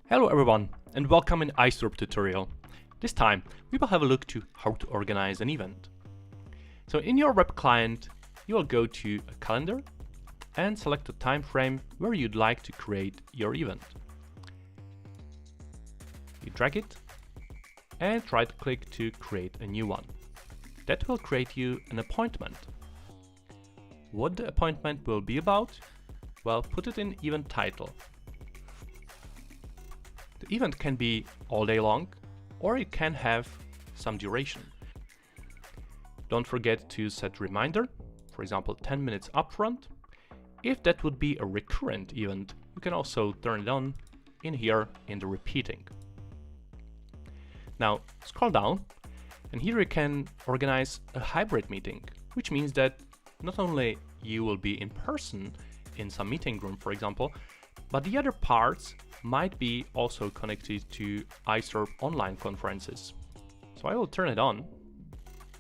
Hello everyone and welcome in IceWarp tutorial. This time we will have a look to how to organize an event. So in your web client you will go to a calendar and select a time frame where you'd like to create your event. You drag it and right click to create a new one. That will create you an appointment. What the appointment will be about? Well, put it in event title. The event can be all day long, or it can have some duration. Don't forget to set reminder, for example 10 minutes upfront. If that would be a recurrent event, you can also turn it on in here in the repeating. Now scroll down, and here you can organize a hybrid meeting, which means that not only you will be in person in some meeting room, for example, but the other parts might be also connected to IceWarp online conferences. So I will turn it on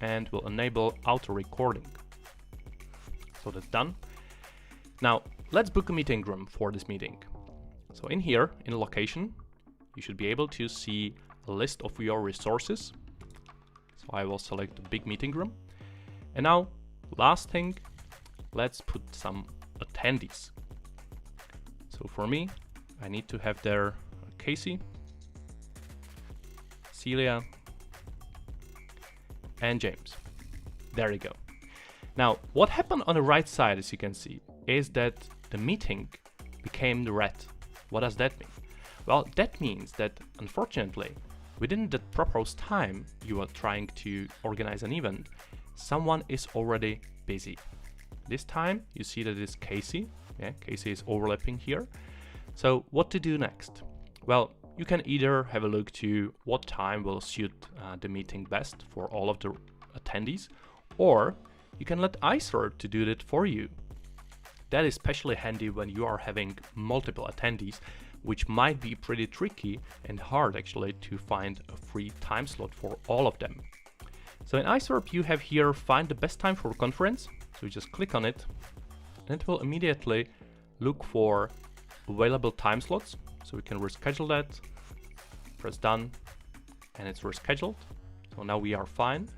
and will enable auto recording. So that's done. Now let's book a meeting room for this meeting. So in here, in location, you should be able to see a list of your resources. So I will select a big meeting room. And now, last thing, let's put some attendees. So for me, I need to have there Casey, Celia, and James. There you go. Now, what happened on the right side, as you can see, is that the meeting became the red. What does that mean? Well, that means that, unfortunately, within the proposed time you are trying to organize an event, someone is already busy. This time, you see that it's Casey. Yeah, Casey is overlapping here. So what to do next? Well, you can either have a look to what time will suit the meeting best for all of the attendees, or you can let IceWarp to do that for you. That is especially handy when you are having multiple attendees, which might be pretty tricky and hard actually to find a free time slot for all of them. So in IceWarp you have here find the best time for a conference. So you just click on it and it will immediately look for available time slots. So we can reschedule that, press done, and it's rescheduled. So now we are fine.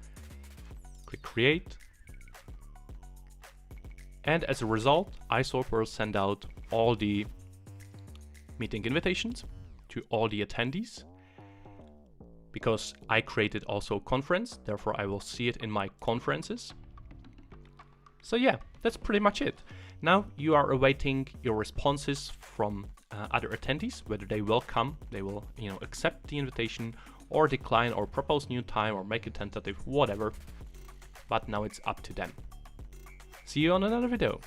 Click create. And as a result, IceWarp will send out all the meeting invitations to all the attendees. Because I created also a conference, therefore I will see it in my conferences. So yeah, that's pretty much it. Now you are awaiting your responses from other attendees, whether they will come, they will accept the invitation or decline or propose new time or make it tentative, whatever. But now it's up to them. See you on another video.